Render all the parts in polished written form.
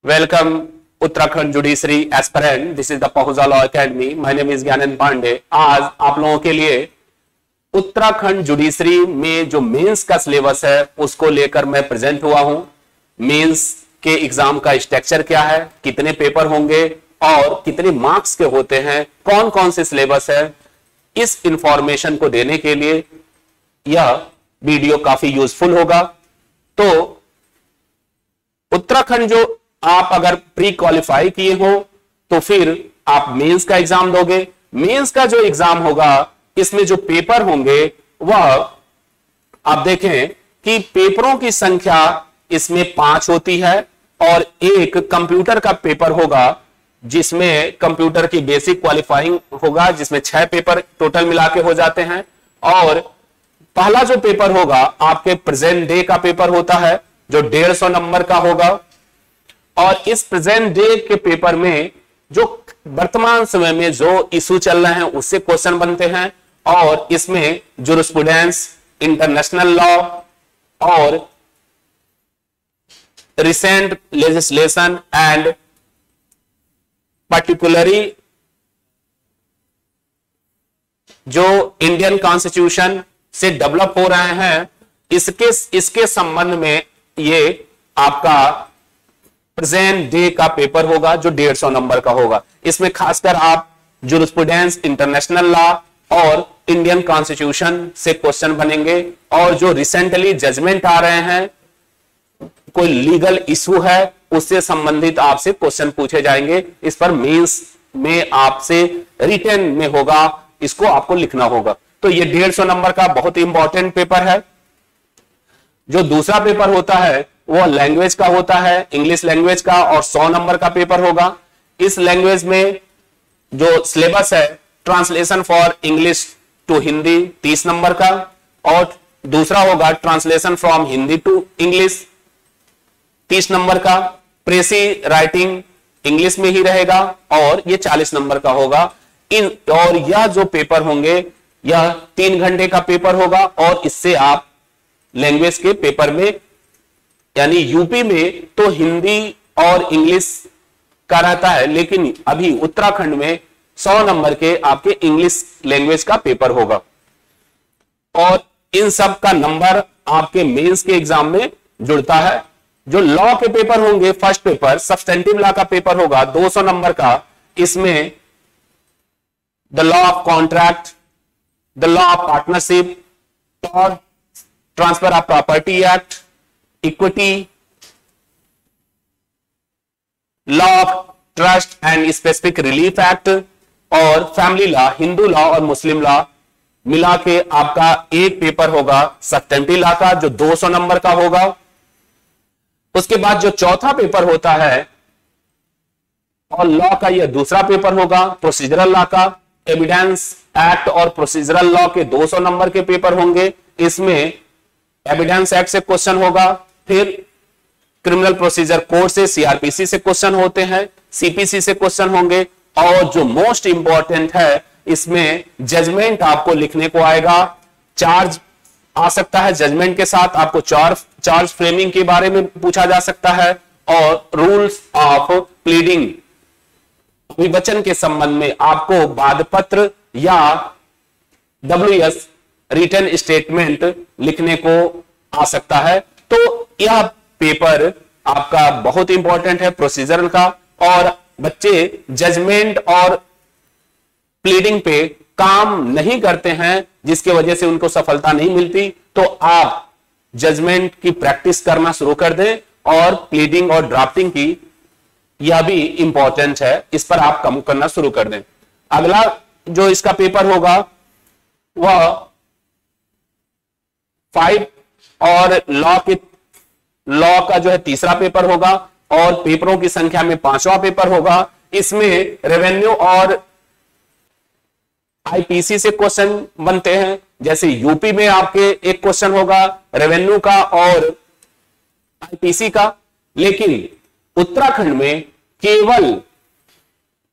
Welcome Uttarakhand judiciary aspirant. This is the Pahuja law academy. My name is Gyanand Pandey. आज आप लोगों के लिए उत्तराखंड जुडिशरी में जो मेंस का सिलेबस है उसको लेकर मैं प्रेजेंट हुआ हूं। मेंस के एग्जाम का स्ट्रक्चर क्या है, कितने पेपर होंगे और कितने मार्क्स के होते हैं, कौन कौन से सिलेबस है, इस इंफॉर्मेशन को देने के लिए यह वीडियो काफी यूजफुल होगा। तो उत्तराखंड जो आप अगर प्री क्वालिफाई किए हो तो फिर आप मेंस का एग्जाम दोगे। मेंस का जो एग्जाम होगा इसमें जो पेपर होंगे वह आप देखें कि पेपरों की संख्या इसमें 5 होती है और एक कंप्यूटर का पेपर होगा जिसमें कंप्यूटर की बेसिक क्वालिफाइंग होगा, जिसमें 6 पेपर टोटल मिला के हो जाते हैं। और पहला जो पेपर होगा आपके प्रेजेंट डे का पेपर होता है जो 150 नंबर का होगा। और इस प्रेजेंट डे के पेपर में जो वर्तमान समय में जो इशू चल रहे हैं उससे क्वेश्चन बनते हैं और इसमें जूरिस्प्रूडेंस, इंटरनेशनल लॉ और रिसेंट लेजिस्लेशन एंड पर्टिकुलरली जो इंडियन कॉन्स्टिट्यूशन से डेवलप हो रहे हैं इसके संबंध में ये आपका प्रेजेंट डे का पेपर होगा जो 150 नंबर का होगा। इसमें खासकर आप जूरिस्प्रूडेंस, इंटरनेशनल लॉ और इंडियन कॉन्स्टिट्यूशन से क्वेश्चन बनेंगे। और जो रिसेंटली जजमेंट आ रहे हैं, कोई लीगल इशू है उससे संबंधित आपसे क्वेश्चन पूछे जाएंगे। इस पर मेंस में आपसे रिटन में होगा, इसको आपको लिखना होगा। तो ये 150 नंबर का बहुत इंपॉर्टेंट पेपर है। जो दूसरा पेपर होता है वो लैंग्वेज का होता है, इंग्लिश लैंग्वेज का, और 100 नंबर का पेपर होगा। इस लैंग्वेज में जो सिलेबस है translation for English to Hindi 30 number का, और दूसरा होगा translation from Hindi to English 30 number का। प्रेसी राइटिंग इंग्लिश में ही रहेगा और ये 40 नंबर का होगा। और यह जो पेपर होंगे यह 3 घंटे का पेपर होगा और इससे आप लैंग्वेज के पेपर में, यानी यूपी में तो हिंदी और इंग्लिश का रहता है, लेकिन अभी उत्तराखंड में 100 नंबर के आपके इंग्लिश लैंग्वेज का पेपर होगा। और इन सब का नंबर आपके मेंस के एग्जाम में जुड़ता है। जो लॉ के पेपर होंगे, फर्स्ट पेपर सब्सटेंटिव लॉ का पेपर होगा 200 नंबर का। इसमें the law of contract, the law of partnership और transfer of property act, equity, law of trust and specific relief act और फैमिली लॉ, हिंदू लॉ और Muslim law मिला के आपका एक पेपर होगा सब्सटेंटिव लॉ का जो 200 नंबर का होगा। उसके बाद जो चौथा पेपर होता है और लॉ का यह दूसरा पेपर होगा प्रोसीजरल लॉ का। एविडेंस एक्ट और प्रोसीजरल लॉ के 200 नंबर के पेपर होंगे। इसमें एविडेंस एक्ट से क्वेश्चन होगा, फिर क्रिमिनल प्रोसीजर कोड से, सीआरपीसी से क्वेश्चन होते हैं, सीपीसी से क्वेश्चन होंगे। और जो मोस्ट इंपॉर्टेंट है इसमें जजमेंट आपको लिखने को आएगा। चार्ज आ सकता है, जजमेंट के साथ आपको चार्ज फ्रेमिंग के बारे में पूछा जा सकता है और रूल्स ऑफ प्लीडिंग, विवचन के संबंध में आपको वादपत्र या WS रिटन स्टेटमेंट लिखने को आ सकता है। तो यह पेपर आपका बहुत इंपॉर्टेंट है प्रोसीजरल का। और बच्चे जजमेंट और प्लीडिंग पे काम नहीं करते हैं जिसकी वजह से उनको सफलता नहीं मिलती, तो आप जजमेंट की प्रैक्टिस करना शुरू कर दें और प्लीडिंग और ड्राफ्टिंग की यह भी इंपॉर्टेंट है, इस पर आप काम करना शुरू कर दें। अगला जो इसका पेपर होगा वह 5 और लॉ का जो है तीसरा पेपर होगा और पेपरों की संख्या में 5वां पेपर होगा। इसमें रेवेन्यू और आईपीसी से क्वेश्चन बनते हैं। जैसे यूपी में आपके एक क्वेश्चन होगा रेवेन्यू का और आईपीसी का, लेकिन उत्तराखंड में केवल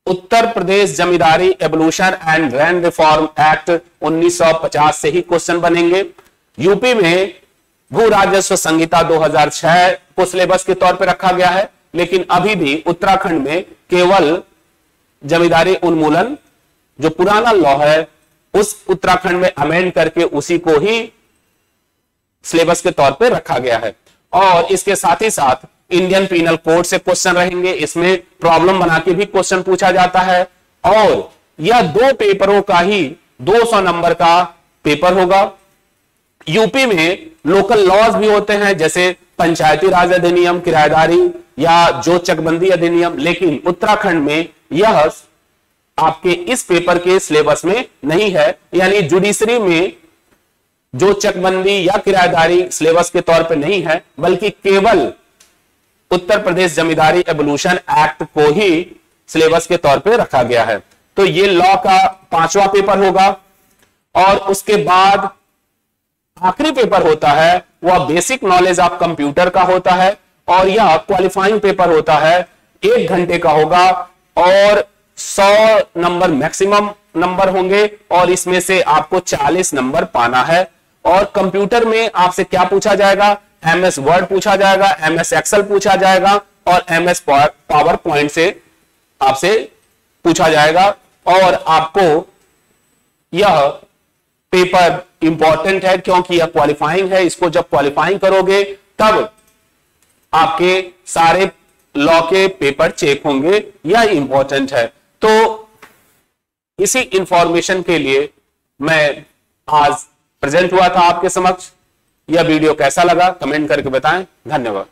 Uttar Pradesh zamindari abolition and land reform act 1950 से ही क्वेश्चन बनेंगे। यूपी में भू राजस्व संहिता 2006 को सिलेबस के तौर पर रखा गया है, लेकिन अभी भी उत्तराखंड में केवल जमींदारी उन्मूलन जो पुराना लॉ है उस उत्तराखंड में अमेंड करके उसी को ही सिलेबस के तौर पे रखा गया है। और इसके साथ ही साथ इंडियन पीनल कोड से क्वेश्चन रहेंगे, इसमें प्रॉब्लम बना के भी क्वेश्चन पूछा जाता है। और यह 2 पेपरों का ही 200 नंबर का पेपर होगा। यूपी में लोकल लॉज भी होते हैं जैसे पंचायती राज अधिनियम, किराएदारी या जो चकबंदी अधिनियम, लेकिन उत्तराखंड में यह आपके इस पेपर के सिलेबस में नहीं है। यानी जुडिशरी में जो चकबंदी या किराएदारी सिलेबस के तौर पे नहीं है, बल्कि केवल उत्तर प्रदेश जमींदारी एवोल्यूशन एक्ट को ही सिलेबस के तौर पे रखा गया है। तो ये लॉ का 5वां पेपर होगा। और उसके बाद आखिरी पेपर होता है वह बेसिक नॉलेज ऑफ कंप्यूटर का होता है, और यह क्वालिफाइंग पेपर होता है, 1 घंटे का होगा और 100 नंबर मैक्सिमम नंबर होंगे, और इसमें से आपको 40 नंबर पाना है। और कंप्यूटर में आपसे क्या पूछा जाएगा? MS वर्ड पूछा जाएगा, MS एक्सेल पूछा जाएगा और MS पावर पॉइंट से आपसे पूछा जाएगा। और आपको यह पेपर इंपॉर्टेंट है क्योंकि यह क्वालिफाइंग है। इसको जब क्वालिफाइंग करोगे तब आपके सारे लॉ के पेपर चेक होंगे, यह इंपॉर्टेंट है। तो इसी इंफॉर्मेशन के लिए मैं आज प्रेजेंट हुआ था आपके समक्ष। यह वीडियो कैसा लगा कमेंट करके बताएं। धन्यवाद।